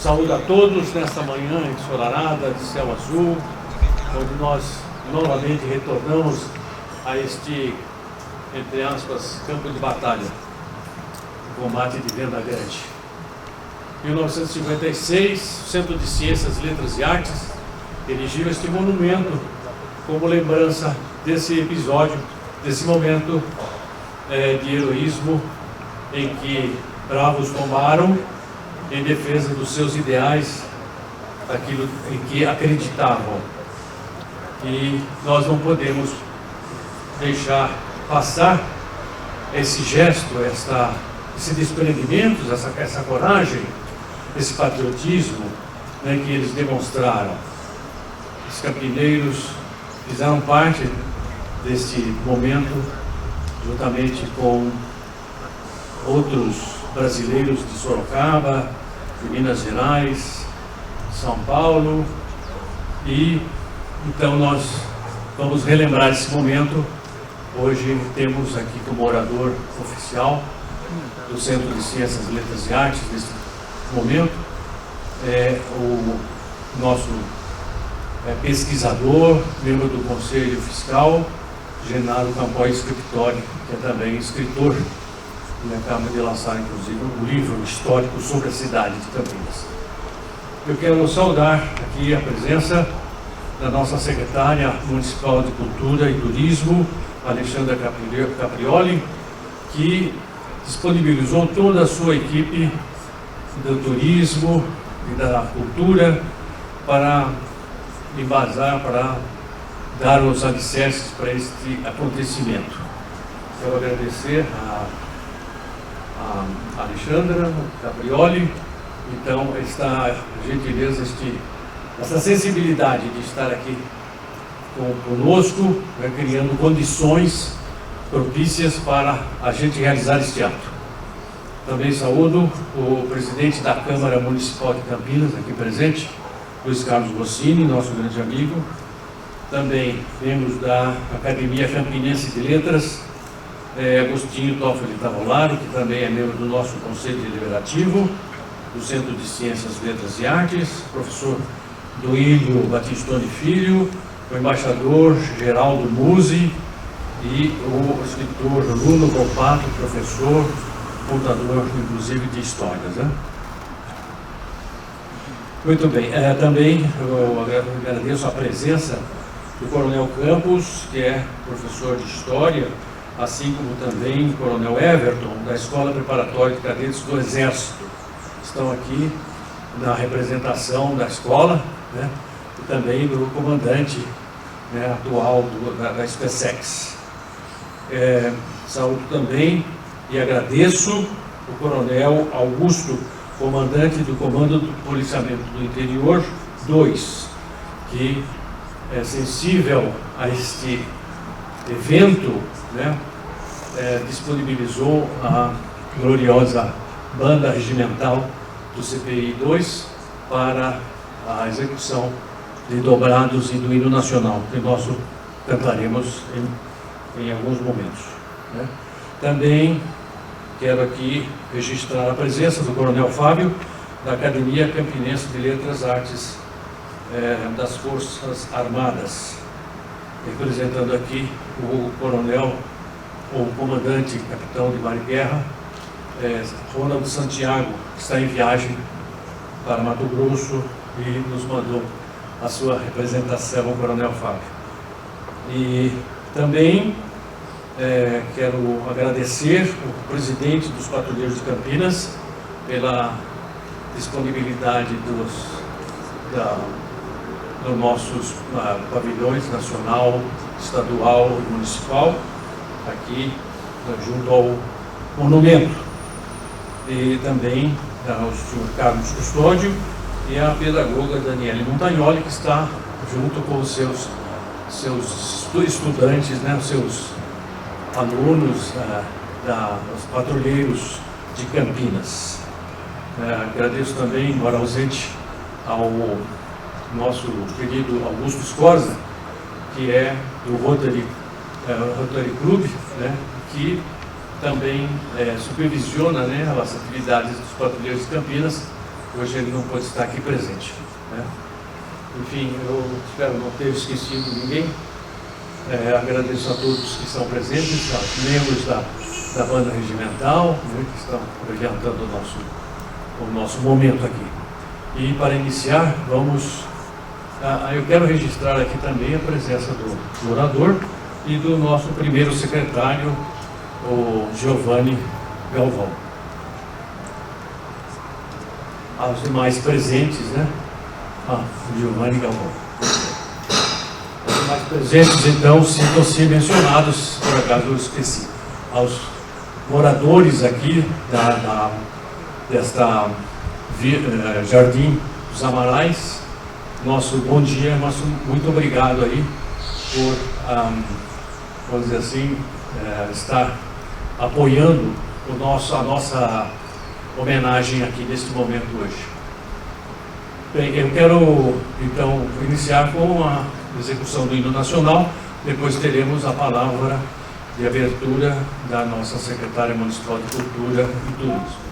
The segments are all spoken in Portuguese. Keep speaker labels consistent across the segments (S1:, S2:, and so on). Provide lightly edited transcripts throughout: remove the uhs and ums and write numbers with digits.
S1: Saúdo a todos nesta manhã ensolarada de céu azul, onde nós novamente retornamos a este, entre aspas, campo de batalha, o combate de Venda Grande. Em 1956, o Centro de Ciências, Letras e Artes erigiu este monumento como lembrança desse episódio, desse momento de heroísmo em que bravos tombaram em defesa dos seus ideais, daquilo em que acreditavam. E nós não podemos deixar passar esse gesto, esse desprendimento, essa coragem, esse patriotismo, né, que eles demonstraram. Os campineiros fizeram parte deste momento, juntamente com outros brasileiros de Sorocaba, de Minas Gerais, São Paulo, e então nós vamos relembrar esse momento. Hoje temos aqui como orador oficial do Centro de Ciências, Letras e Artes nesse momento o nosso pesquisador, membro do Conselho Fiscal, Genaro Campoy Scriptori, que é também escritor, e acaba de lançar, inclusive, um livro histórico sobre a cidade de Campinas. Eu quero saudar aqui a presença da nossa secretária municipal de Cultura e Turismo, Alexandra Caprioli, que disponibilizou toda a sua equipe do turismo e da cultura para embasar, para dar os alicerces para este acontecimento. Quero agradecer a Alexandra Caprioli, então, esta gentileza, essa sensibilidade de estar aqui conosco, né, criando condições propícias para a gente realizar este ato. Também saúdo o presidente da Câmara Municipal de Campinas, aqui presente, Luiz Carlos Rossini, nosso grande amigo. Também membros da Academia Campinense de Letras, Agostinho Toffoli Tavolaro, que também é membro do nosso Conselho Deliberativo, do Centro de Ciências, Letras e Artes, professor Duílio Batistoni Filho, o embaixador Geraldo Musi e o escritor Bruno Volpato, professor, contador, inclusive, de histórias. Né? Muito bem. Também eu agradeço a presença do Coronel Campos, que é professor de História, assim como também o Coronel Everton, da Escola Preparatória de Cadetes do Exército. Estão aqui na representação da escola, né, e também do comandante, né, atual da SpaceX. Saúdo também e agradeço o Coronel Augusto, comandante do Comando do Policiamento do Interior 2, que é sensível a este evento, né, disponibilizou a gloriosa banda regimental do CPI 2 para a execução de dobrados e do hino nacional, que nós cantaremos em alguns momentos. Né? Também quero aqui registrar a presença do Coronel Fábio, da Academia Campinense de Letras e Artes das Forças Armadas, representando aqui o coronel, ou comandante, capitão de mar e guerra, Ronald Santiago, que está em viagem para Mato Grosso e nos mandou a sua representação, o Coronel Fábio. E também quero agradecer o presidente dos Patrulheiros de Campinas pela disponibilidade dos nossos pavilhões nacional, estadual e municipal, aqui junto ao monumento. E também ao senhor Carlos Custódio e a pedagoga Daniele Montagnoli, que está junto com os seus estudantes, né, os seus alunos, os patrulheiros de Campinas. Agradeço também, embora ausente, ao nosso querido Augusto Scorza, que é do Rotary Club, né, que também supervisiona, né, as atividades dos patrulheiros de Campinas. Hoje ele não pode estar aqui presente, né. Enfim, eu espero não ter esquecido ninguém. Agradeço a todos que estão presentes, aos membros da banda regimental, né, que estão orientando o nosso momento aqui. E para iniciar, eu quero registrar aqui também a presença do orador e do nosso primeiro secretário, o Giovanni Galvão. Aos demais presentes, né? O Giovanni Galvão. Os demais presentes, então, sintam-se mencionados, por acaso eu esqueci. Aos moradores aqui desta Jardim dos Amarais, nosso bom dia, nosso muito obrigado aí por, vamos dizer assim, estar apoiando a nossa homenagem aqui neste momento hoje. Bem, eu quero então iniciar com a execução do hino nacional, depois teremos a palavra de abertura da nossa secretária municipal de Cultura e Turismo.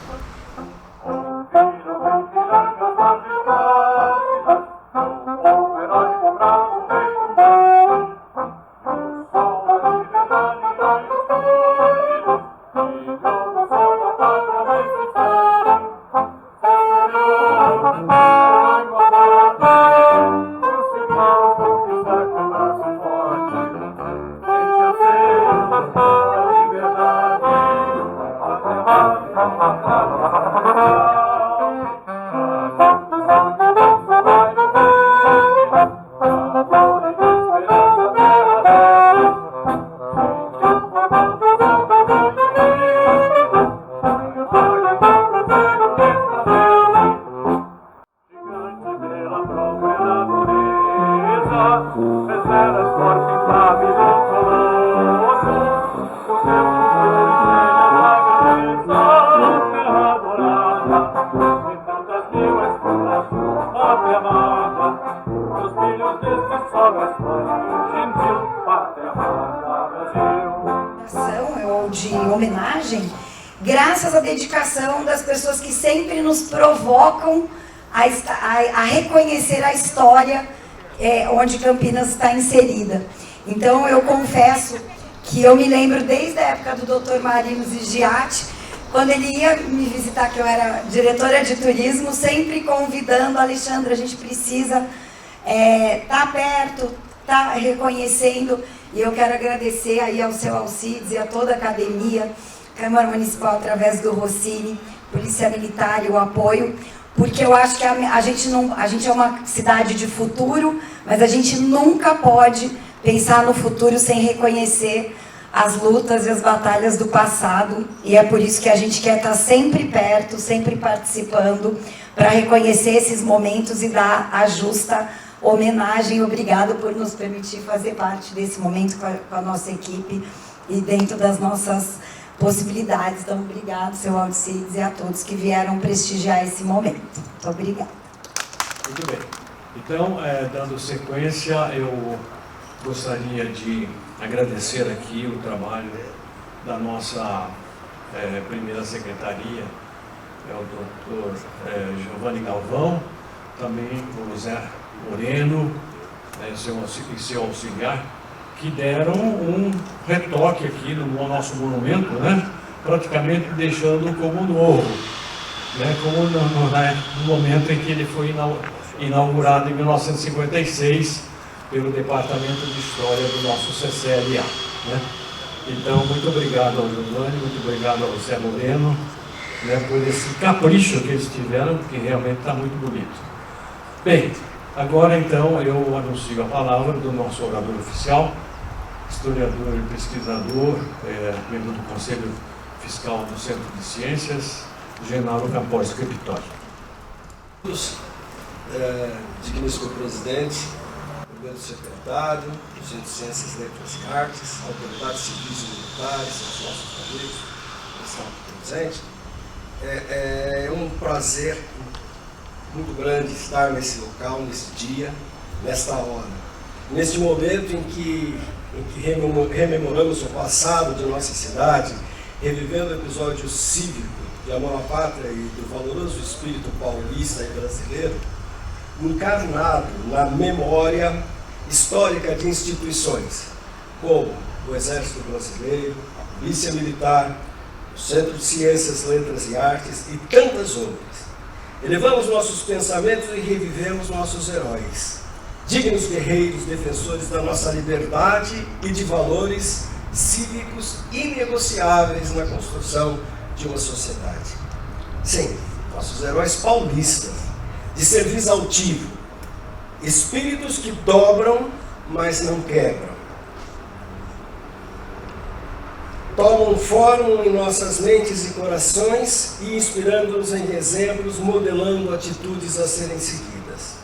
S2: De homenagem, graças à dedicação das pessoas que sempre nos provocam a reconhecer a história onde Campinas está inserida. Então eu confesso que eu me lembro desde a época do Dr. Marino Zigiati, quando ele ia me visitar, que eu era diretora de turismo, sempre convidando: Alexandra, a gente precisa estar perto, estar reconhecendo. E eu quero agradecer aí ao seu Alcides e a toda a academia, Câmara Municipal através do Rossini, Polícia Militar e o apoio, porque eu acho que a gente é uma cidade de futuro, mas a gente nunca pode pensar no futuro sem reconhecer as lutas e as batalhas do passado, e é por isso que a gente quer estar sempre perto, sempre participando, para reconhecer esses momentos e dar a justa homenagem. Obrigado por nos permitir fazer parte desse momento com a nossa equipe e dentro das nossas possibilidades. Então, obrigado, seu Alcides, e a todos que vieram prestigiar esse momento. Muito obrigada.
S1: Muito bem. Então, dando sequência, eu gostaria de agradecer aqui o trabalho da nossa primeira secretaria, o doutor Giovanni Galvão, também o José Moreno e seu auxiliar, que deram um retoque aqui no nosso monumento, né? Praticamente deixando como novo, né? Como no momento em que ele foi inaugurado em 1956 pelo Departamento de História do nosso CCLA, né? Então, muito obrigado ao Giovanni, muito obrigado ao José Moreno, né, por esse capricho que eles tiveram, porque realmente está muito bonito. Bem, agora então eu anuncio a palavra do nosso orador oficial, historiador e pesquisador, membro do Conselho Fiscal do Centro de Ciências, Genaro Campos Crepittori.
S3: Digníssimo presidente, primeiro secretário, Centro de Ciências, Letras e Artes, autoridades civis e militares, os nossos amigos que estão aqui presentes. É um prazer muito grande estar nesse local, nesse dia, nesta hora. Neste momento em que rememoramos o passado de nossa cidade, revivendo o episódio cívico de amor à pátria e do valoroso espírito paulista e brasileiro, encarnado na memória histórica de instituições como o Exército Brasileiro, a Polícia Militar, o Centro de Ciências, Letras e Artes e tantas outras. Elevamos nossos pensamentos e revivemos nossos heróis, dignos guerreiros, defensores da nossa liberdade e de valores cívicos inegociáveis na construção de uma sociedade. Sim, nossos heróis paulistas, de serviço altivo, espíritos que dobram, mas não quebram. Tomam forma em nossas mentes e corações e inspirando-nos em exemplos, modelando atitudes a serem seguidas.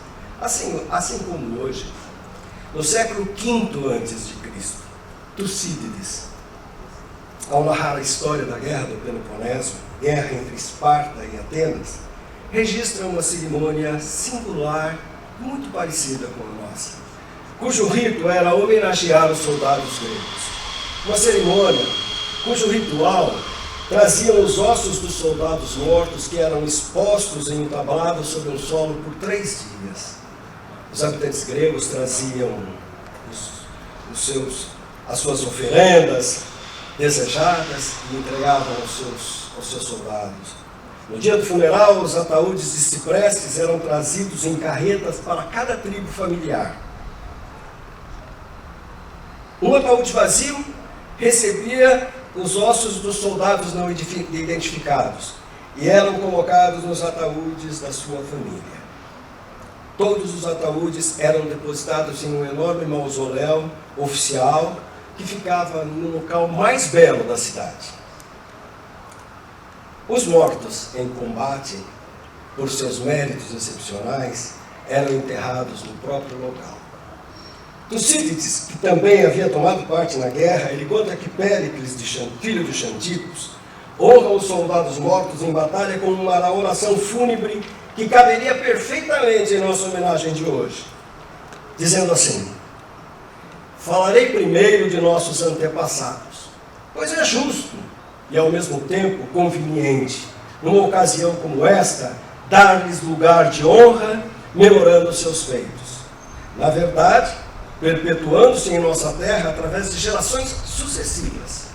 S3: Assim como hoje, no século V a.C., Tucídides, ao narrar a história da Guerra do Peloponeso, guerra entre Esparta e Atenas, registra uma cerimônia singular, muito parecida com a nossa, cujo rito era homenagear os soldados gregos. Uma cerimônia cujo ritual trazia os ossos dos soldados mortos que eram expostos em um tablado sobre um solo por 3 dias. Os habitantes gregos traziam as suas oferendas desejadas e entregavam aos seus soldados. No dia do funeral, os ataúdes de ciprestes eram trazidos em carretas para cada tribo familiar. Um ataúde vazio recebia os ossos dos soldados não identificados e eram colocados nos ataúdes da sua família. Todos os ataúdes eram depositados em um enorme mausoléu oficial que ficava no local mais belo da cidade. Os mortos em combate, por seus méritos excepcionais, eram enterrados no próprio local. Tucídides, que também havia tomado parte na guerra, ele conta que Péricles, filho de Xanticos, honra os soldados mortos em batalha com uma oração fúnebre que caberia perfeitamente em nossa homenagem de hoje, dizendo assim: falarei primeiro de nossos antepassados, pois é justo e ao mesmo tempo conveniente, numa ocasião como esta, dar-lhes lugar de honra, memorando seus feitos. Na verdade, perpetuando-se em nossa terra através de gerações sucessivas.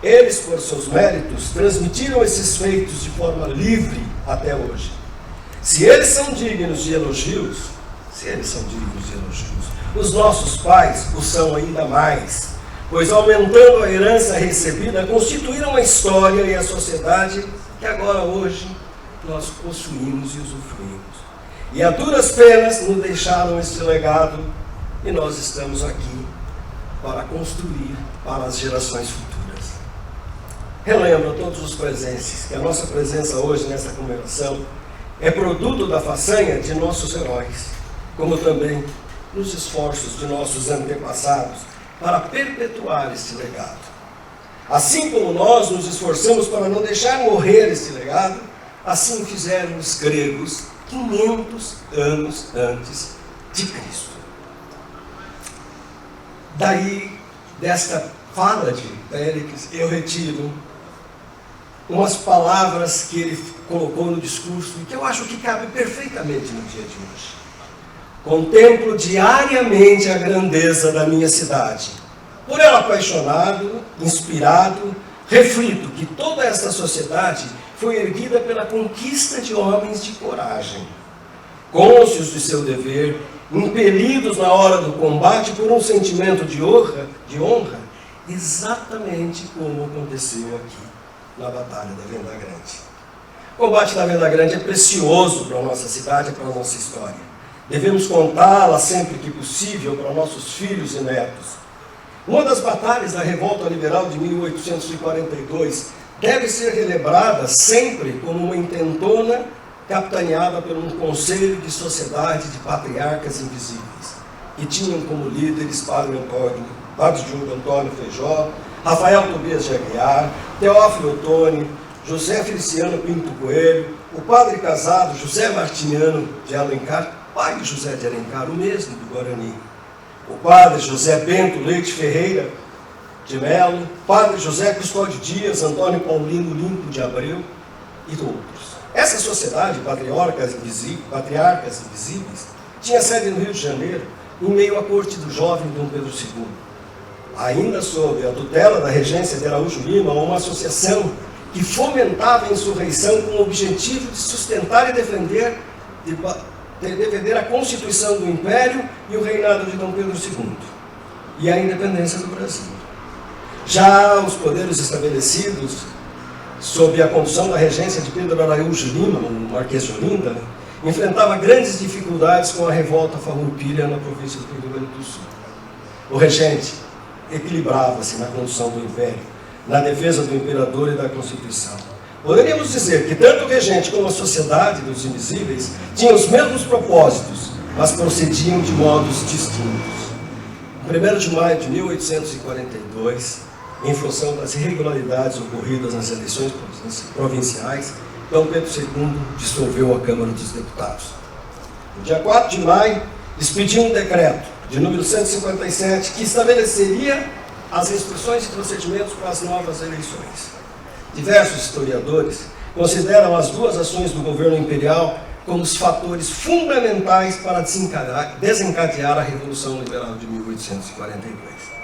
S3: Eles, por seus méritos, transmitiram esses feitos de forma livre até hoje. Se eles são dignos de elogios, os nossos pais o são ainda mais, pois aumentando a herança recebida, constituíram a história e a sociedade que agora hoje nós possuímos e usufruímos. E a duras penas nos deixaram este legado e nós estamos aqui para construir para as gerações futuras. Relembro a todos os presentes que a nossa presença hoje nesta comemoração é produto da façanha de nossos heróis, como também nos esforços de nossos antepassados para perpetuar este legado. Assim como nós nos esforçamos para não deixar morrer este legado, assim fizeram os gregos 500 anos antes de Cristo. Daí, desta fala de Péricles, eu retiro umas palavras que ele colocou no discurso e que eu acho que cabe perfeitamente no dia de hoje. Contemplo diariamente a grandeza da minha cidade. Por ela apaixonado, inspirado, reflito que toda esta sociedade foi erguida pela conquista de homens de coragem, cônscios de seu dever, impelidos na hora do combate por um sentimento de honra, exatamente como aconteceu aqui na Batalha da Venda Grande. O combate da Venda Grande é precioso para a nossa cidade e para a nossa história. Devemos contá-la sempre que possível para nossos filhos e netos. Uma das batalhas da Revolta Liberal de 1842 deve ser relembrada sempre como uma intentona capitaneada por um conselho de sociedade de patriarcas invisíveis. e tinham como líderes Padre Diogo Antônio Feijó, Rafael Tobias de Aguiar, Teófilo Ottoni, José Feliciano Pinto Coelho, o padre casado José Martiniano de Alencar, pai de José de Alencar, o mesmo do Guarani, o padre José Bento Leite Ferreira de Melo, padre José Custódio Dias, Antônio Paulino Limpo de Abreu e outros. Essa sociedade, patriarcas invisíveis, tinha sede no Rio de Janeiro, em meio à corte do jovem Dom Pedro II. Ainda sob a tutela da regência de Araújo Lima, uma associação que fomentava a insurreição com o objetivo de sustentar e defender a Constituição do Império e o reinado de Dom Pedro II, e a independência do Brasil. Já os poderes estabelecidos, sob a condução da regência de Pedro Araújo Lima, o Marquês de Olinda, enfrentava grandes dificuldades com a revolta farroupilha na província do Rio Grande do Sul. O regente equilibrava-se na condução do Império, na defesa do Imperador e da Constituição. Poderíamos dizer que tanto o regente como a sociedade dos invisíveis tinham os mesmos propósitos, mas procediam de modos distintos. Em 1º de maio de 1842, em função das irregularidades ocorridas nas eleições provinciais, Dom Pedro II dissolveu a Câmara dos Deputados. No dia 4 de maio, expediu um decreto, de número 157, que estabeleceria as instruções e procedimentos para as novas eleições. Diversos historiadores consideram as duas ações do governo imperial como os fatores fundamentais para desencadear a Revolução Liberal de 1842.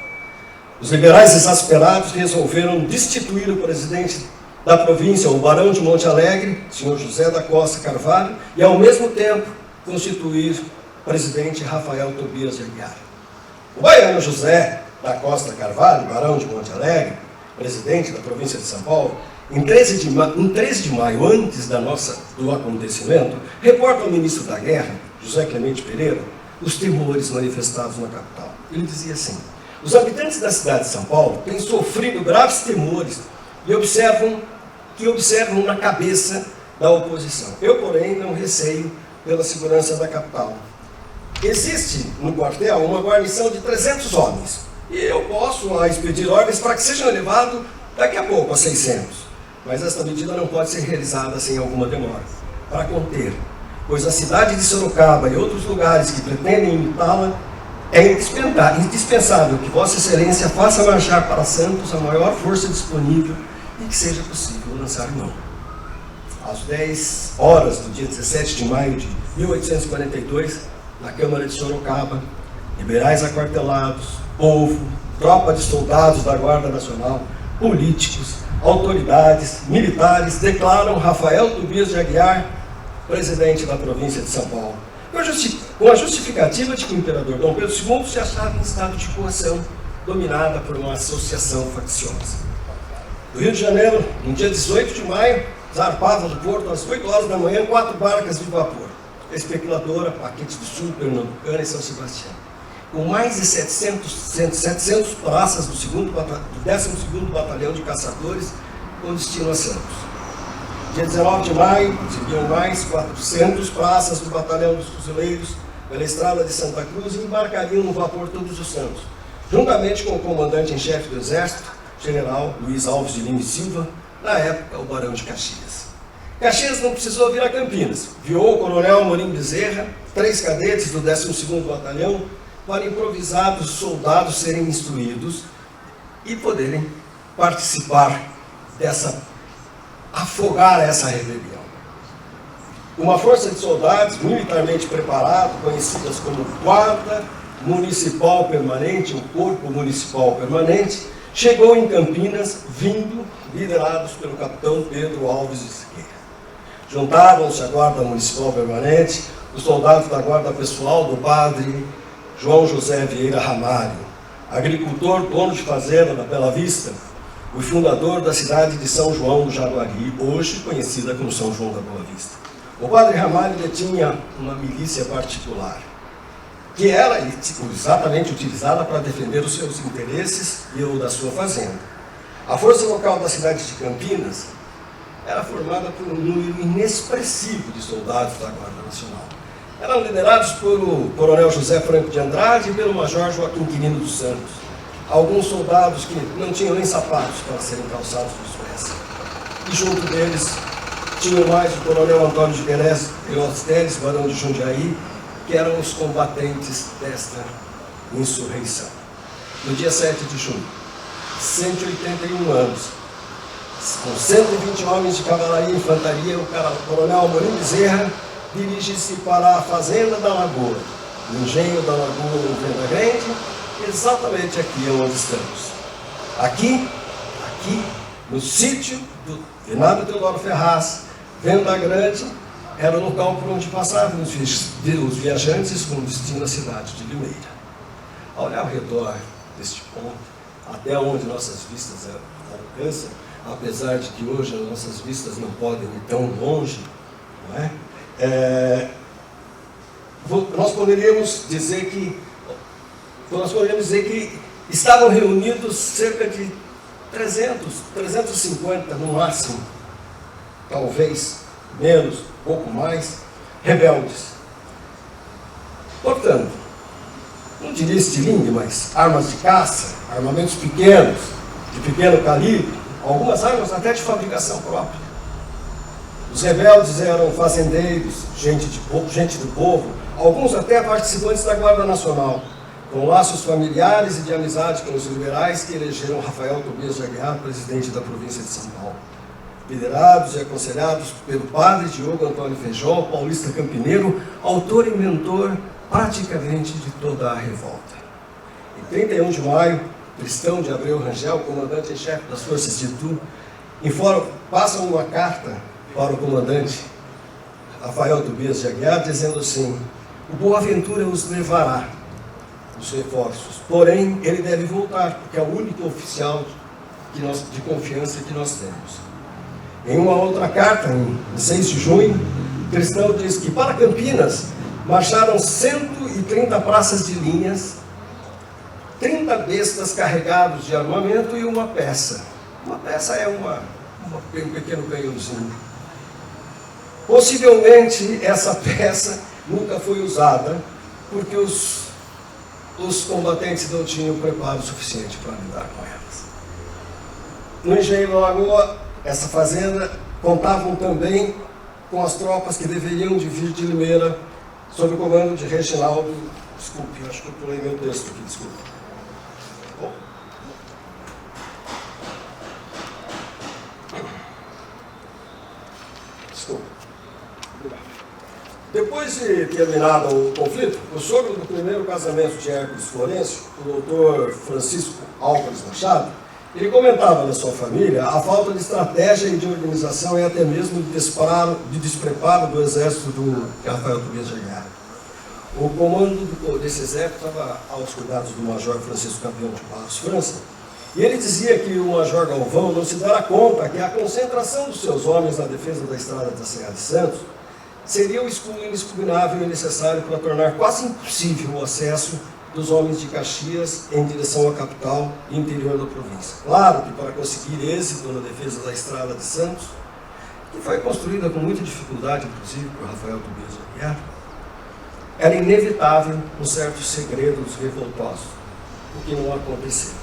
S3: Os liberais exasperados resolveram destituir o presidente da província, o barão de Monte Alegre, senhor José da Costa Carvalho, e ao mesmo tempo constituir o presidente Rafael Tobias de Aguiar. O baiano José da Costa Carvalho, barão de Monte Alegre, presidente da província de São Paulo, em 13 de maio, antes do acontecimento, reporta ao ministro da Guerra, José Clemente Pereira, os temores manifestados na capital. Ele dizia assim: os habitantes da cidade de São Paulo têm sofrido graves temores e observam na cabeça da oposição. Eu, porém, não receio pela segurança da capital. Existe no quartel uma guarnição de 300 homens, e eu posso expedir ordens para que sejam elevados daqui a pouco a 600. Mas esta medida não pode ser realizada sem alguma demora, para conter, pois a cidade de Sorocaba e outros lugares que pretendem imitá-la, é indispensável que Vossa Excelência faça marchar para Santos a maior força disponível e que seja possível lançar mão. Às 10 horas do dia 17 de maio de 1842, na Câmara de Sorocaba, liberais aquartelados, povo, tropa de soldados da Guarda Nacional, políticos, autoridades, militares declaram Rafael Tobias de Aguiar presidente da província de São Paulo, com a justificativa de que o imperador Dom Pedro II se achava em estado de coação, dominada por uma associação facciosa. Do Rio de Janeiro, no dia 18 de maio, zarpavam do porto às 8 horas da manhã 4 barcas de vapor, a Especuladora, Paquete do Sul, Pernambucana e São Sebastião, com mais de 700 praças do 12º Batalhão de Caçadores, com destino a Santos. Dia 19 de maio, seguiam mais 400 praças do Batalhão dos Fuzileiros pela estrada de Santa Cruz e embarcariam no vapor Todos os Santos, juntamente com o comandante em chefe do Exército, general Luiz Alves de Lima e Silva, na época o barão de Caxias. Caxias não precisou vir a Campinas, enviou o coronel Amorim Bezerra, 3 cadetes do 12º Batalhão, para improvisados soldados serem instruídos e poderem participar afogar essa rebelião. Uma força de soldados militarmente preparados, conhecidas como Guarda Municipal Permanente, o Corpo Municipal Permanente, chegou em Campinas, liderados pelo capitão Pedro Alves de Siqueira. Juntavam-se à Guarda Municipal Permanente os soldados da Guarda Pessoal do padre João José Vieira Ramalho, agricultor, dono de fazenda da Bela Vista, o fundador da cidade de São João do Jaguari, hoje conhecida como São João da Boa Vista. O padre Ramalho detinha uma milícia particular, que era exatamente utilizada para defender os seus interesses e o da sua fazenda. A força local da cidade de Campinas era formada por um número inexpressivo de soldados da Guarda Nacional. eram liderados pelo coronel José Franco de Andrade e pelo major Joaquim Quirino dos Santos. Alguns soldados que não tinham nem sapatos para serem calçados nos pés. E junto deles tinham mais o coronel Antônio de Queiroz Teles, barão de Jundiaí, que eram os combatentes desta insurreição. No dia 7 de junho, 181 anos, com 120 homens de cavalaria e infantaria, o coronel Amorim Bezerra dirige-se para a Fazenda da Lagoa, no engenho da Lagoa, em Venda Grande, exatamente aqui onde estamos. Aqui, no sítio do finado Teodoro Ferraz, Venda Grande, era o local por onde passavam os viajantes com destino à cidade de Limeira. Ao olhar ao redor deste ponto, até onde nossas vistas alcançam, apesar de que hoje as nossas vistas não podem ir tão longe, não é? Nós poderíamos dizer que estavam reunidos cerca de 350 no máximo, talvez menos, pouco mais, rebeldes. Portanto, não diria estilingue, mas armas de caça, armamentos pequenos, de pequeno calibre, algumas armas até de fabricação própria. Os rebeldes eram fazendeiros, gente do povo, alguns até participantes da Guarda Nacional, com laços familiares e de amizade com os liberais que elegeram Rafael Tobias de Aguiar presidente da província de São Paulo. Liderados e aconselhados pelo padre Diogo Antônio Feijó, paulista campineiro, autor e mentor praticamente de toda a revolta. Em 31 de maio, Cristão de Abreu Rangel, comandante em chefe das forças de Itu, passa uma carta para o comandante Rafael Tobias de Aguiar, dizendo assim: o Boaventura os levará, os reforços, porém ele deve voltar, porque é o único oficial de confiança que nós temos. Em uma outra carta, em 6 de junho, Cristão diz que para Campinas marcharam 130 praças de linhas, 30 bestas carregados de armamento e uma peça. Uma peça é um pequeno canhãozinho. Possivelmente essa peça nunca foi usada, porque os combatentes não tinham preparo suficiente para lidar com elas. No engenho da Lagoa, essa fazenda, contavam também com as tropas que deveriam de vir de Limeira, sob o comando de Reginaldo. Desculpe, acho que eu pulei meu texto aqui, desculpe. Bom. Desculpe. Depois de terminado o conflito, o sogro do primeiro casamento de Hércules Florencio, o doutor Francisco Álvares Machado, ele comentava na sua família a falta de estratégia e de organização e até mesmo de despreparo do exército do Rafael Tobias de Aguiar. O comando desse exército estava aos cuidados do major Francisco Campeão de Barros França, e ele dizia que o major Galvão não se dera conta que a concentração dos seus homens na defesa da estrada da Serra de Santos seria o escudo inexpugnável e necessário para tornar quase impossível o acesso dos homens de Caxias em direção à capital e interior da província. Claro que para conseguir êxito na defesa da estrada de Santos, que foi construída com muita dificuldade, inclusive, por Rafael Tobias de Aguiar, era inevitável um certo segredo dos revoltosos, o que não aconteceu.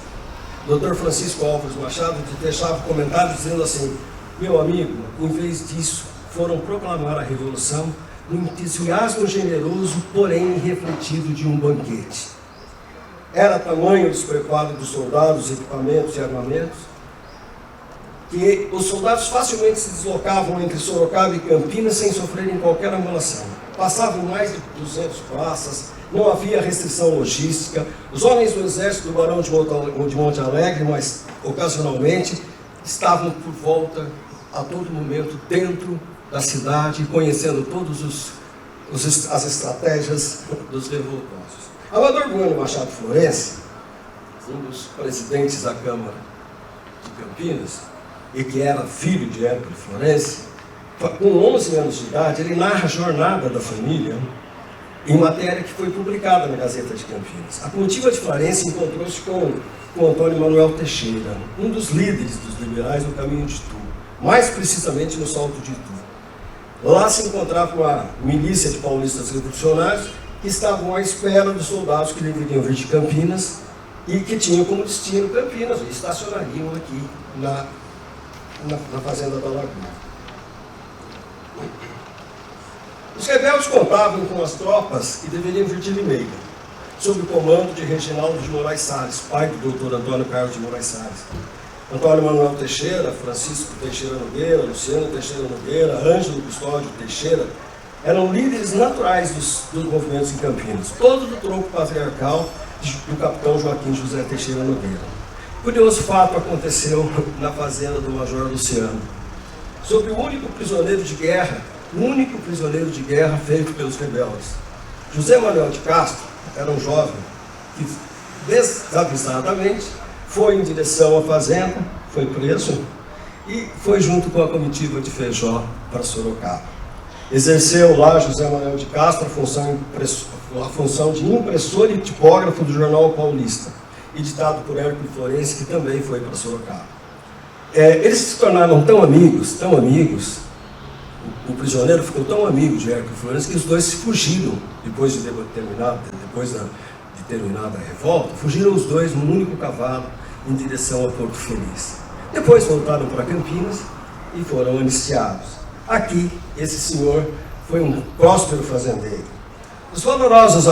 S3: O Dr. Francisco Álvares Machado deixava comentários dizendo assim: meu amigo, em vez disso, foram proclamar a Revolução no entusiasmo generoso, porém irrefletido de um banquete. Era tamanho o despreparo dos soldados, equipamentos e armamentos, que os soldados facilmente se deslocavam entre Sorocaba e Campinas sem sofrerem qualquer amolação. Passavam mais de 200 praças, não havia restrição logística. Os homens do exército do Barão de Monte Alegre, mas ocasionalmente, estavam por volta, a todo momento, dentro da cidade, conhecendo todas as estratégias dos revoltosos. Amador Bueno Machado Florencio, um dos presidentes da Câmara de Campinas, e que era filho de Hércules Florencio, com 11 anos de idade, ele narra a jornada da família em matéria que foi publicada na Gazeta de Campinas. A comitiva de Florencio encontrou-se com Antônio Manuel Teixeira, um dos líderes dos liberais no caminho de Itu, mais precisamente no Salto de Itu. Lá se encontrava uma milícia de paulistas revolucionários que estavam à espera dos soldados que deveriam vir de Campinas e que tinham como destino Campinas, e estacionariam aqui na fazenda da Lagoa. Os rebeldes contavam com as tropas que deveriam vir de Limeira, sob o comando de Reginaldo de Moraes Salles, pai do doutor Antônio Carlos de Moraes Salles. Antônio Manuel Teixeira, Francisco Teixeira Nogueira, Luciano Teixeira Nogueira, Ângelo Custódio Teixeira, eram líderes naturais dos movimentos em Campinas, todos do tronco patriarcal do capitão Joaquim José Teixeira Nogueira. Curioso fato aconteceu na fazenda do Major Luciano, sobre o único prisioneiro de guerra feito pelos rebeldes. José Manuel de Castro era um jovem que desavisadamente foi em direção à fazenda, foi preso e foi junto com a comitiva de Feijó para Sorocaba. Exerceu lá José Manuel de Castro a função de impressor e tipógrafo do Jornal Paulista, editado por Hércules Florencio, que também foi para Sorocaba. Eles se tornaram tão amigos, o prisioneiro ficou tão amigo de Hércules Florencio que os dois se fugiram depois de terminada a revolta, fugiram os dois num único cavalo em direção a Porto Feliz. Depois voltaram para Campinas e foram anistiados. Aqui, esse senhor foi um próspero fazendeiro. Os valorosos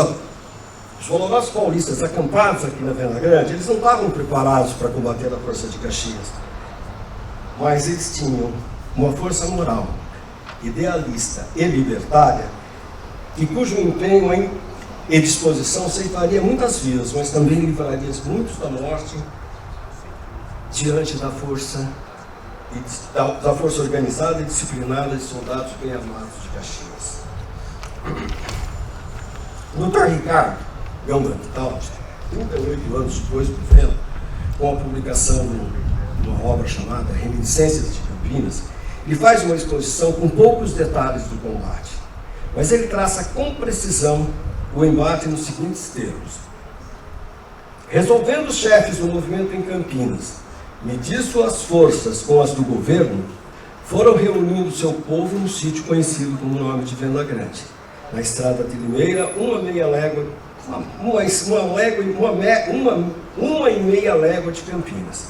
S3: paulistas acampados aqui na Venda Grande, eles não estavam preparados para combater a força de Caxias, mas eles tinham uma força moral, idealista e libertária, e cujo empenho e disposição ceifaria muitas vidas, mas também livraria muitos da morte diante da força organizada e disciplinada de soldados bem armados de Caxias. O Dr. Ricardo Gamba Taut, 38 anos depois do governo, com a publicação de uma obra chamada Reminiscências de Campinas, ele faz uma exposição com poucos detalhes do combate, mas ele traça com precisão o embate nos seguintes termos: resolvendo os chefes do movimento em Campinas medir suas forças com as do governo, foram reunindo seu povo no sítio conhecido como o nome de Venda Grande, na estrada de Limeira, uma e meia légua de Campinas.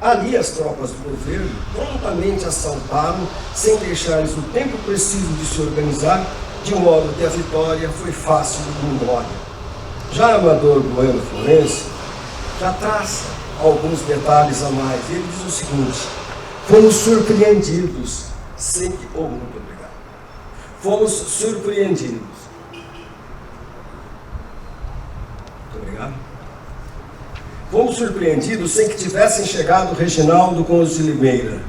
S3: Ali as tropas do governo prontamente assaltaram, sem deixar-lhes o tempo preciso de se organizar, de modo que a vitória foi fácil e glória. Já Amador Bueno Florencio já traça alguns detalhes a mais. Ele diz o seguinte: fomos surpreendidos sem que... muito obrigado. Fomos surpreendidos. Muito obrigado. Fomos surpreendidos sem que tivessem chegado Reginaldo com os de Limeira.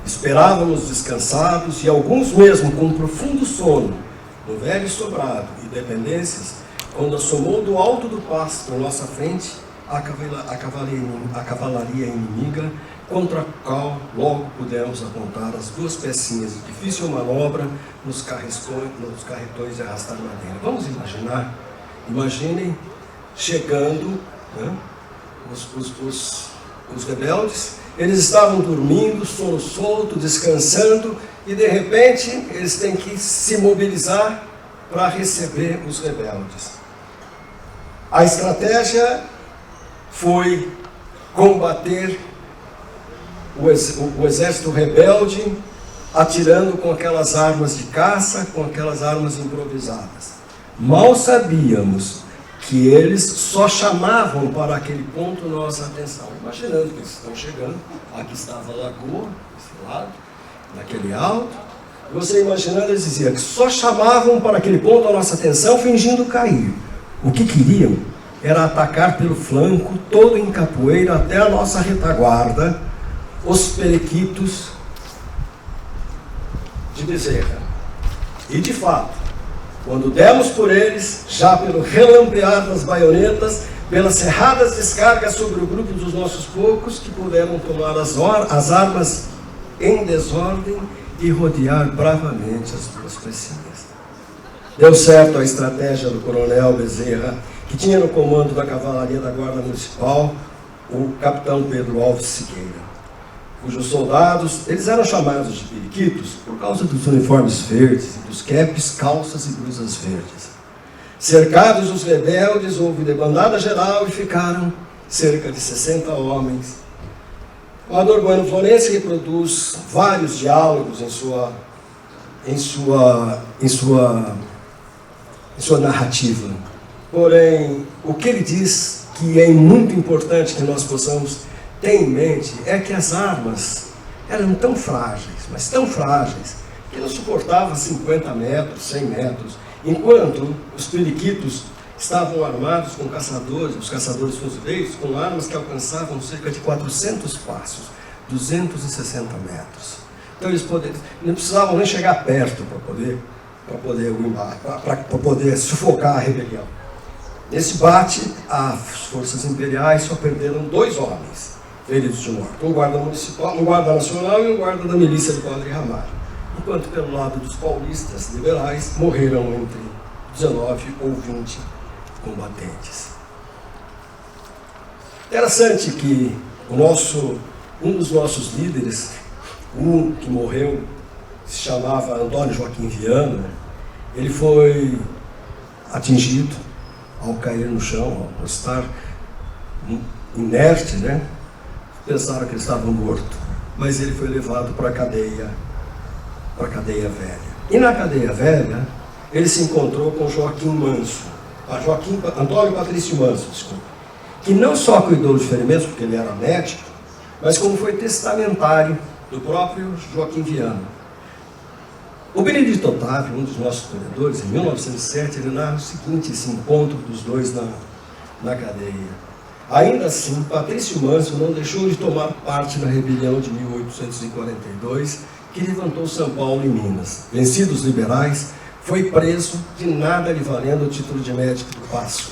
S3: Esperávamos descansados e alguns mesmo com um profundo sono, no velho sobrado e dependências, quando assomou do alto do pasto à nossa frente a cavalaria inimiga, contra a qual logo pudemos apontar as duas pecinhas de difícil manobra nos carretões de arrastar madeira. Vamos imaginar, imaginem chegando, né, os rebeldes, eles estavam dormindo, sono solto, descansando, e de repente eles têm que se mobilizar para receber os rebeldes. A estratégia foi combater o exército rebelde atirando com aquelas armas de caça, com aquelas armas improvisadas. Mal sabíamos que eles só chamavam para aquele ponto nossa atenção, imaginando que eles estão chegando, aqui estava a lagoa, desse lado, naquele alto, você imaginando, eles diziam que só chamavam para aquele ponto a nossa atenção, fingindo cair. O que queriam era atacar pelo flanco, todo em capoeira, até a nossa retaguarda, os periquitos de Bezerra. E de fato, quando demos por eles, já pelo relampear das baionetas, pelas cerradas descargas sobre o grupo dos nossos poucos, que puderam tomar as armas em desordem e rodear bravamente as duas pecinhas. Deu certo a estratégia do coronel Bezerra, que tinha no comando da cavalaria da Guarda Municipal o capitão Pedro Alves Siqueira. cujos soldados, eles eram chamados de periquitos por causa dos uniformes verdes, dos capes, calças e blusas verdes. Cercados os rebeldes, houve debandada geral e ficaram cerca de 60 homens. O Amador Bueno Florense reproduz vários diálogos em sua narrativa. Porém, o que ele diz que é muito importante que nós possamos ter em mente é que as armas eram tão frágeis, mas tão frágeis, que não suportavam 50 metros, 100 metros, enquanto os periquitos estavam armados com caçadores, os caçadores fuzileiros, com armas que alcançavam cerca de 400 passos, 260 metros. Então eles não precisavam nem chegar perto para poder sufocar a rebelião. Nesse bate, as forças imperiais só perderam 2 homens feridos de morte, um guarda municipal, um guarda nacional e um guarda da milícia do Padre Ramalho, enquanto pelo lado dos paulistas liberais morreram entre 19 ou 20 combatentes. Interessante que um dos nossos líderes, um que morreu, se chamava Antônio Joaquim Viana, ele foi atingido ao cair no chão, ao estar inerte, né? Pensaram que ele estava morto, mas ele foi levado para a cadeia velha. E na cadeia velha, ele se encontrou com Joaquim Manso, Antônio Patrício Manso, desculpa, que não só cuidou dos ferimentos, porque ele era médico, mas como foi testamentário do próprio Joaquim Viana. O Benedito Otávio, um dos nossos historiadores, em 1907, ele narra o seguinte, esse encontro dos dois na cadeia. Ainda assim, Patrício Manso não deixou de tomar parte na rebelião de 1842, que levantou São Paulo e Minas. Vencidos os liberais, foi preso, de nada lhe valendo o título de médico do Paço,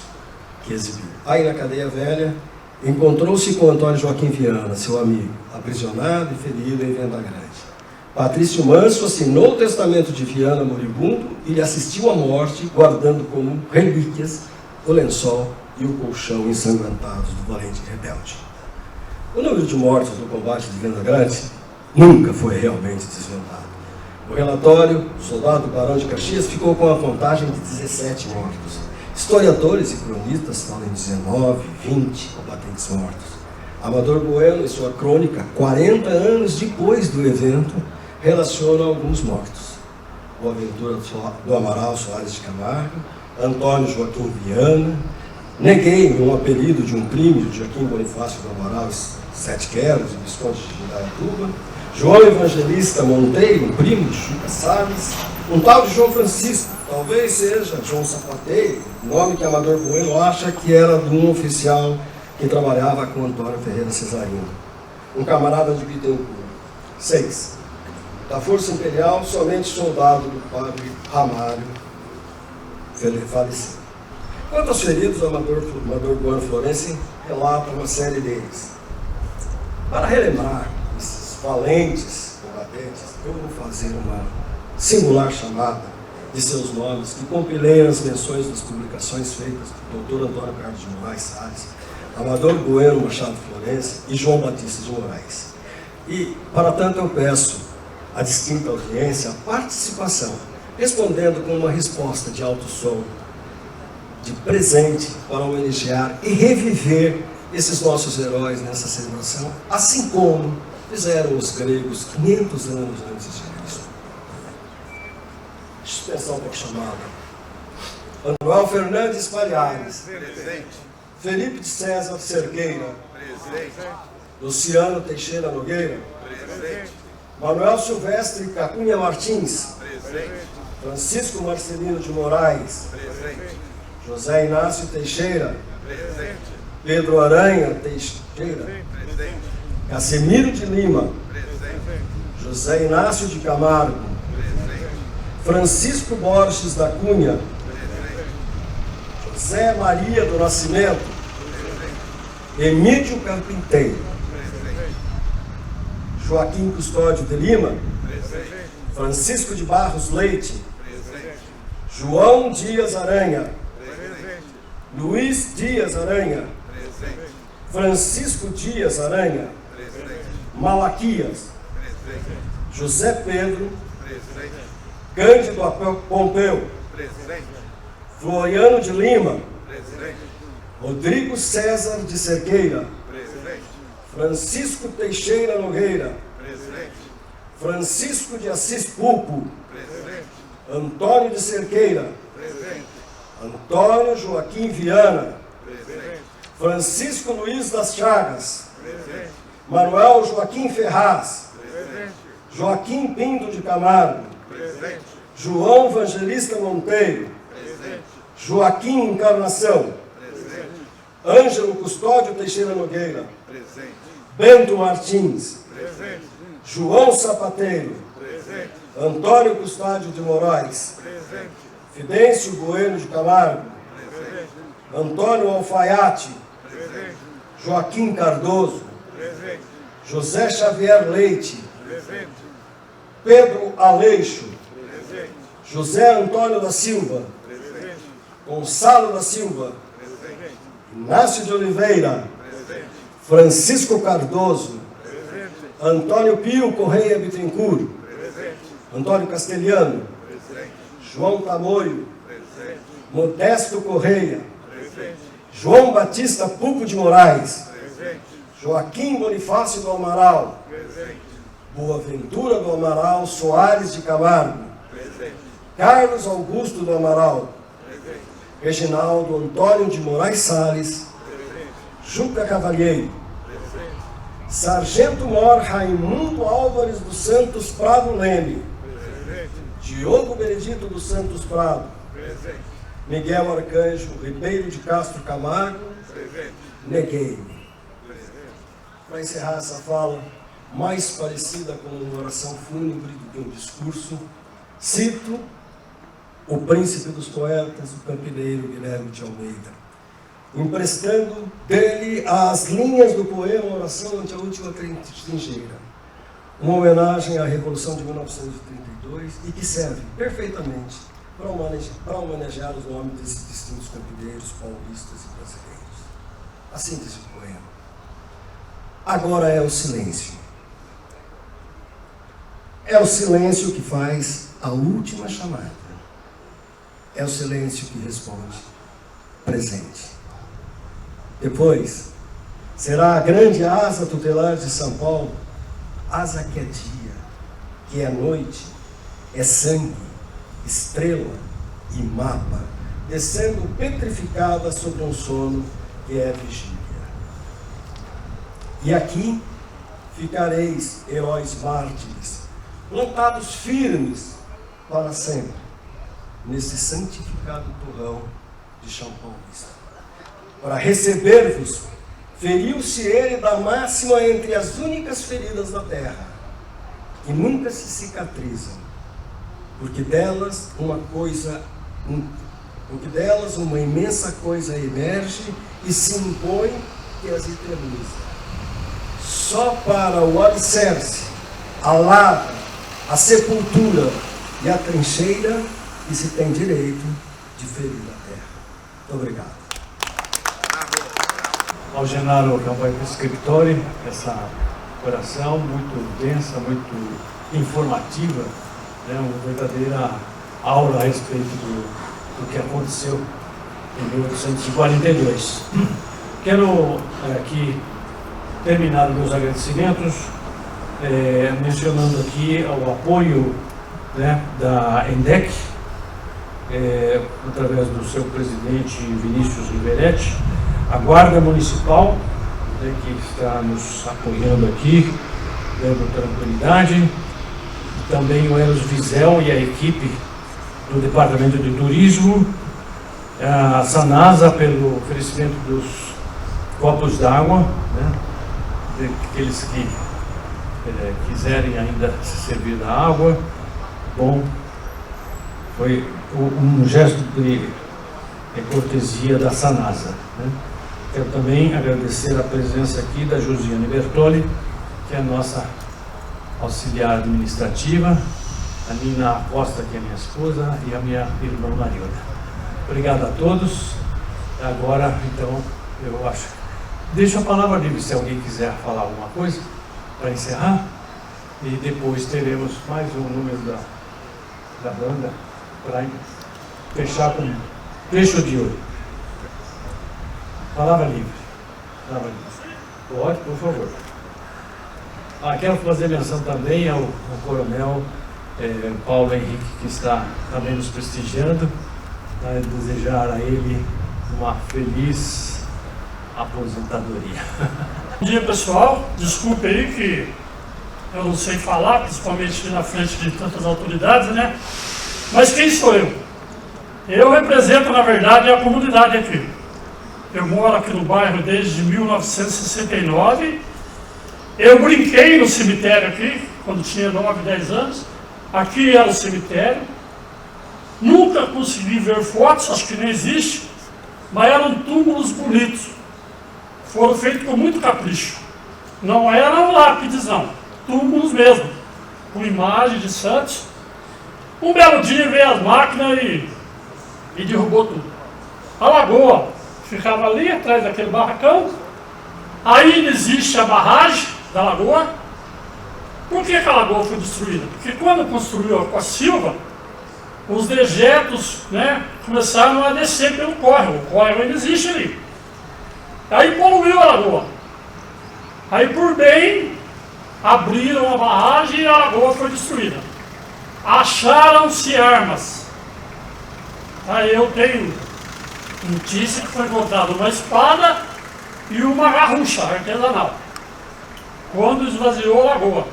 S3: que exibiu. Aí na cadeia velha, encontrou-se com Antônio Joaquim Viana, seu amigo, aprisionado e ferido em Venda Grande. Patrício Manso assinou o testamento de Viana moribundo e lhe assistiu à morte, guardando como relíquias o lençol e o colchão ensanguentados do valente rebelde. O número de mortos do combate de Venda Grande nunca foi realmente desvendado. No relatório, o soldado Barão de Caxias ficou com a contagem de 17 mortos. Historiadores e cronistas falam em 19, 20 combatentes mortos. Amador Bueno, em sua crônica, 40 anos depois do evento, relaciona alguns mortos. Boaventura do Amaral Soares de Camargo, Antônio Joaquim Viana, neguei um apelido de um primo de Joaquim Bonifácio do Amaral Sete Queros, o Visconde de Indaiatuba, João Evangelista Monteiro, um primo de Juca Salles, um tal de João Francisco, talvez seja João Sapateiro, nome que Amador Bueno acha que era de um oficial que trabalhava com Antônio Ferreira Cesarino, um camarada de Bittencourt. 6. Da Força Imperial, somente soldado do Padre Ramalho faleceu. Quanto aos feridos, o Amador Bueno Florense relata uma série deles. Para relembrar esses valentes combatentes, eu vou fazer uma singular chamada de seus nomes, que compilei as menções das publicações feitas do Dr. Antônio Carlos de Moraes Salles, Amador Bueno Machado Florense e João Batista de Moraes. E, para tanto, eu peço à distinta audiência a participação, respondendo com uma resposta de alto som, de presente, para homenagear e reviver esses nossos heróis nessa celebração, assim como fizeram os gregos 500 anos antes de Cristo. Suspensão por chamada. Manuel Fernandes Palhares. Presente. Felipe de César Cerqueira. Presente. Luciano Teixeira Nogueira. Presente. Manuel Silvestre Cacunha Martins. Presente. Francisco Marcelino de Moraes. Presente. José Inácio Teixeira. Presente. Pedro Aranha Teixeira. Presente. Casemiro de Lima. Presente. José Inácio de Camargo. Presente. Francisco Borges da Cunha. Presente. José Maria do Nascimento. Presente. Emílio Carpinteiro. Presente. Joaquim Custódio de Lima. Presente. Francisco de Barros Leite. Presente. João Dias Aranha. Presente. Luiz Dias Aranha. Presente. Francisco Dias Aranha. Presente. Malaquias, José Pedro, Cândido Pompeu, Floriano de Lima, Rodrigo César de Cerqueira, Francisco Teixeira Nogueira, Francisco de Assis Pulpo, Antônio de Cerqueira, Antônio Joaquim Viana, Francisco Luiz das Chagas, Manuel Joaquim Ferraz, Joaquim Pinto de Camargo, João Evangelista Monteiro, Joaquim Encarnação, Ângelo Custódio Teixeira Nogueira, Bento Martins, João Sapateiro, Antônio Custódio de Moraes, Fidêncio Bueno de Camargo, Antônio Alfaiate, Joaquim Cardoso, José Xavier Leite, Pedro Aleixo, José Antônio da Silva, Gonçalo da Silva, Inácio de Oliveira, Francisco Cardoso, Antônio Pio Correia Bittencourt, Antônio Castelhano, João Tamoio, Modesto Correia, João Batista Pulpo de Moraes, Joaquim Bonifácio do Amaral, Boaventura do Amaral Soares de Camargo, Carlos Augusto do Amaral, Reginaldo Antônio de Moraes Salles, Juca Cavalheiro, Sargento Mor Raimundo Álvares dos Santos Prado Leme, Diogo Benedito dos Santos Prado, Miguel Arcanjo Ribeiro de Castro Camargo, Neguei. Para encerrar essa fala, mais parecida com uma oração fúnebre do que um discurso, cito o príncipe dos poetas, o campineiro Guilherme de Almeida, emprestando dele as linhas do poema Oração ante a Última Trincheira, uma homenagem à Revolução de 1932 e que serve perfeitamente para homenagear os nomes desses distintos campineiros, paulistas e brasileiros. A síntese do poema. Agora é o silêncio. É o silêncio que faz a última chamada. É o silêncio que responde presente. Depois, será a grande asa tutelar de São Paulo, asa que é dia, que é noite, é sangue, estrela e mapa, descendo petrificada sobre um sono que é vigília. E aqui ficareis, heróis mártires, plantados firmes para sempre, nesse santificado torrão de chão paulista. Para receber-vos, feriu-se ele da máxima entre as únicas feridas da terra, que nunca se cicatrizam, porque delas uma imensa coisa emerge e se impõe que as eterniza. Só para o alicerce, a lavra, a sepultura e a trincheira que se tem direito de ferir a terra. Muito obrigado.
S1: Ao Genaro Campanha Scriptori, essa oração muito densa, muito informativa, né, uma verdadeira aula a respeito do que aconteceu em 1842. Quero aqui terminar meus agradecimentos, mencionando aqui o apoio, né, da ENDEC, através do seu presidente Vinícius Riveretti, a Guarda Municipal, né, que está nos apoiando aqui, dando tranquilidade, também o Eros Wiesel e a equipe do Departamento de Turismo, a Sanasa pelo oferecimento dos copos d'água, né, aqueles que quiserem ainda se servir da água. Bom, foi um gesto de cortesia da Sanasa, né? Quero também agradecer a presença aqui da Josiane Bertoli, que é a nossa auxiliar administrativa, a Nina Costa, que é minha esposa, e a minha irmã Marilda. Obrigado a todos. Agora, então, eu acho... Deixo a palavra livre se alguém quiser falar alguma coisa. para encerrar. E depois teremos mais um número da banda para fechar com trecho de ouro. Palavra livre. Palavra livre. Pode, por favor. Quero fazer menção também ao coronel Paulo Henrique, que está também nos prestigiando, desejar a ele uma feliz aposentadoria.
S4: Bom dia, pessoal. Desculpe aí que eu não sei falar, principalmente na frente de tantas autoridades, né? Mas quem sou eu? Eu represento, na verdade, a comunidade aqui. Eu moro aqui no bairro desde 1969. Eu brinquei no cemitério aqui, quando tinha 9, 10 anos. Aqui era o cemitério. Nunca consegui ver fotos, acho que nem existe, mas eram túmulos bonitos. Foram feitos com muito capricho. Não eram lápides, não. Túmulos mesmo, com imagem de santos. Um belo dia veio as máquinas e derrubou tudo. A lagoa ficava ali atrás daquele barracão. Ainda existe a barragem da lagoa. Por que a lagoa foi destruída? Porque quando construiu a Costa Silva, os dejetos, né, começaram a descer pelo córrego. O córrego ainda existe ali. Aí poluiu a lagoa. Aí por bem abriram a barragem e a lagoa foi destruída. Acharam-se armas. Aí eu tenho notícia que foi encontrada uma espada e uma garrucha artesanal, quando esvaziou a lagoa.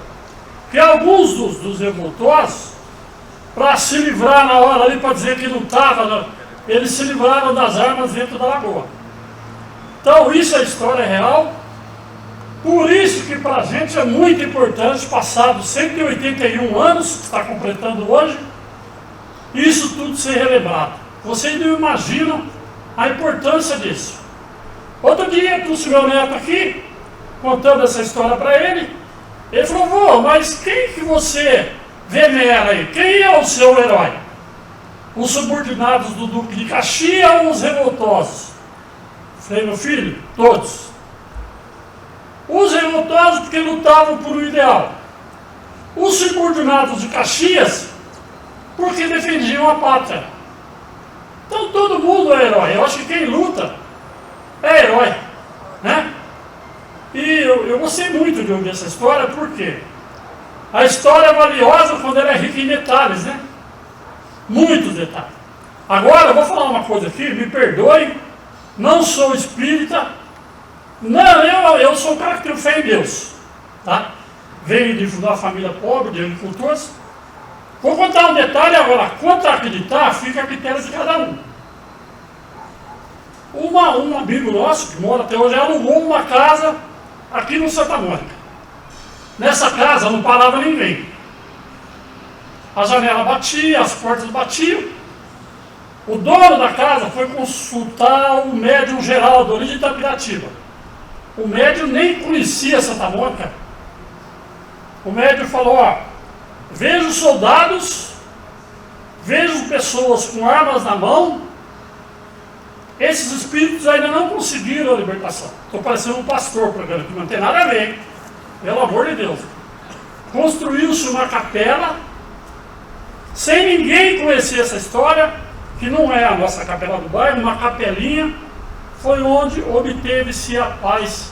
S4: Que alguns dos revoltosos, para se livrar na hora ali, para dizer que não estava, eles se livraram das armas dentro da lagoa. Então isso é história real. Por isso que para a gente é muito importante, passados 181 anos, que está completando hoje, isso tudo ser relembrado. Vocês não imaginam a importância disso. Outro dia, trouxe meu neto aqui, contando essa história para ele, ele falou: vô, mas quem que você venera aí? Quem é o seu herói? Os subordinados do Duque de Caxias ou os revoltosos? Falei: meu filho, todos. Os revoltosos porque lutavam por um ideal. Os subordinados de Caxias porque defendiam a pátria. Então todo mundo é herói. Eu acho que quem luta é herói, né? E eu gostei muito de ouvir essa história, porque a história é valiosa quando ela é rica em detalhes, né? Muitos detalhes. Agora eu vou falar uma coisa aqui, me perdoem, não sou espírita. Não, eu sou um cara que tem fé em Deus, tá? Venho de uma família pobre, de agricultores. Vou contar um detalhe agora. Quanto a acreditar, fica a critério de cada um. Um amigo nosso, que mora até hoje, alugou uma casa aqui no Santa Mônica. Nessa casa não parava ninguém. A janela batia, as portas batiam. O dono da casa foi consultar o médium Geraldo, ali de Itapiratiba. O médium nem conhecia Santa Mônica. O médium falou: ó, vejo soldados, vejo pessoas com armas na mão. Esses espíritos ainda não conseguiram a libertação. Estou parecendo um pastor programa que não tem nada a ver, hein? Pelo amor de Deus. Construiu-se uma capela, sem ninguém conhecer essa história, que não é a nossa capela do bairro, uma capelinha. Foi onde obteve-se a paz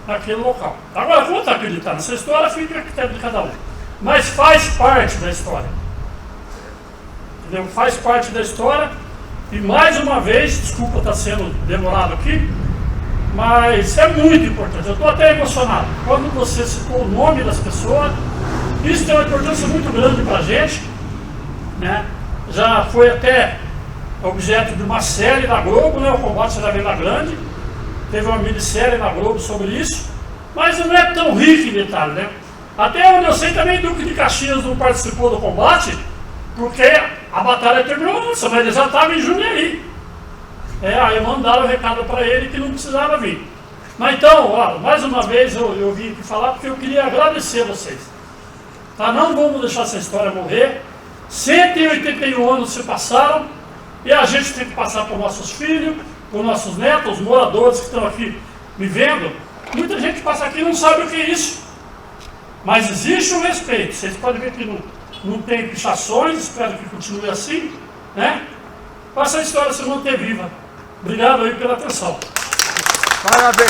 S4: naquele local. Agora, quanto acreditar nessa história, fica a critério de cada um. Mas faz parte da história. Entendeu? Faz parte da história. E mais uma vez, desculpa estar sendo demorado aqui, mas é muito importante. Eu estou até emocionado. Quando você citou o nome das pessoas, isso tem uma importância muito grande para a gente, né? Já foi até objeto de uma série da Globo, né? O Combate da Venda Grande. Teve uma minissérie na Globo sobre isso, mas não é tão rico em detalhe, né? Até onde eu sei, também Duque de Caxias não participou do combate, porque a batalha terminou antes, mas ele já estava em Jundiaí. Aí mandaram o recado para ele que não precisava vir. Mas então, ó, mais uma vez eu vim aqui falar porque eu queria agradecer a vocês. Tá? Não vamos deixar essa história morrer. 181 anos se passaram e a gente tem que passar para os nossos filhos, para os nossos netos, os moradores que estão aqui me vendo. Muita gente passa aqui e não sabe o que é isso. Mas existe o respeito. Vocês podem ver que não tem pichações, espero que continue assim, né? Para essa história se manter viva. Obrigado aí pela atenção.
S5: Parabéns.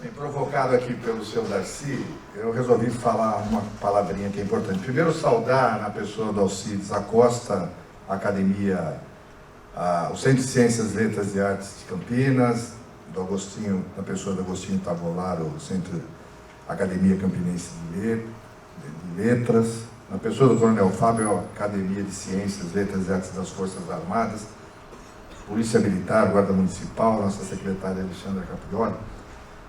S6: Bem, provocado aqui pelo seu Darcy, eu resolvi falar uma palavrinha que é importante. Primeiro, saudar na pessoa do Alcides Acosta, a Academia, o Centro de Ciências, Letras e Artes de Campinas, do Agostinho, na pessoa do Agostinho Tavolaro, o Centro Academia Campinense de Letras, na pessoa do Coronel Fábio, a Academia de Ciências, Letras e Artes das Forças Armadas, Polícia Militar, Guarda Municipal, nossa secretária Alexandra Caprioli.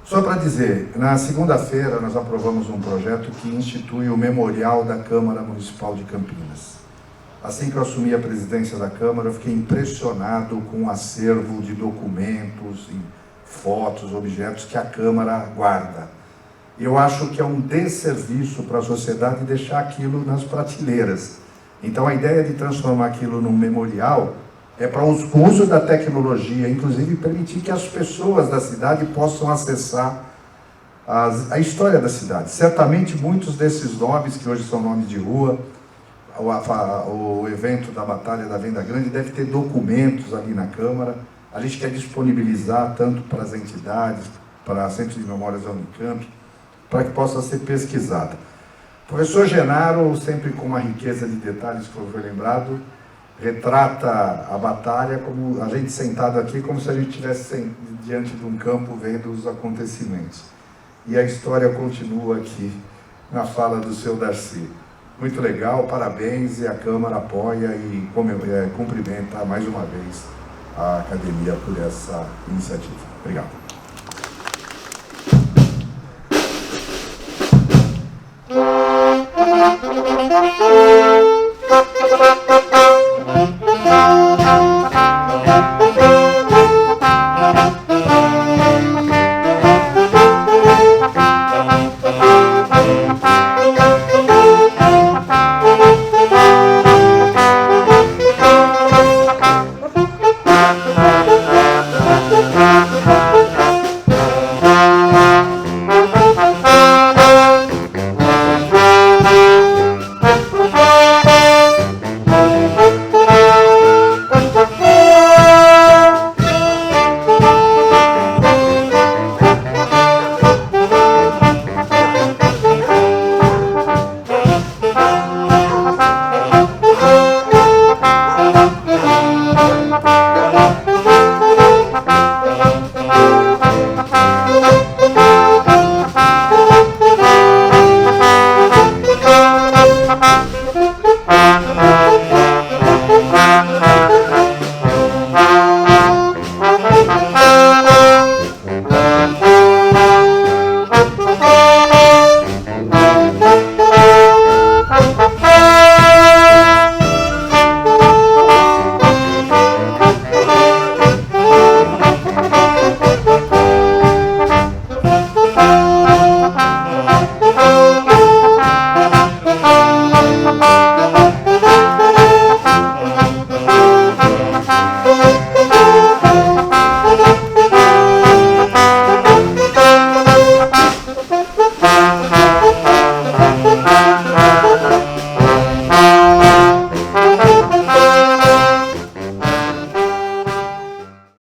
S6: Só para dizer, na segunda-feira nós aprovamos um projeto que institui o Memorial da Câmara Municipal de Campinas. Assim que eu assumi a presidência da Câmara, eu fiquei impressionado com o acervo de documentos, fotos, objetos que a Câmara guarda. Eu acho que é um desserviço para a sociedade deixar aquilo nas prateleiras. Então a ideia de transformar aquilo num memorial é para o uso da tecnologia, inclusive permitir que as pessoas da cidade possam acessar a história da cidade. Certamente muitos desses nomes, que hoje são nomes de rua, o evento da Batalha da Venda Grande deve ter documentos ali na Câmara. A gente quer disponibilizar tanto para as entidades, para o Centro de Memórias da Unicamp, para que possa ser pesquisada. O professor Genaro, sempre com uma riqueza de detalhes, como foi lembrado, retrata a batalha como a gente sentado aqui, como se a gente estivesse diante de um campo vendo os acontecimentos. E a história continua aqui na fala do seu Darcy. Muito legal, parabéns, e a Câmara apoia e cumprimenta mais uma vez a Academia por essa iniciativa. Obrigado.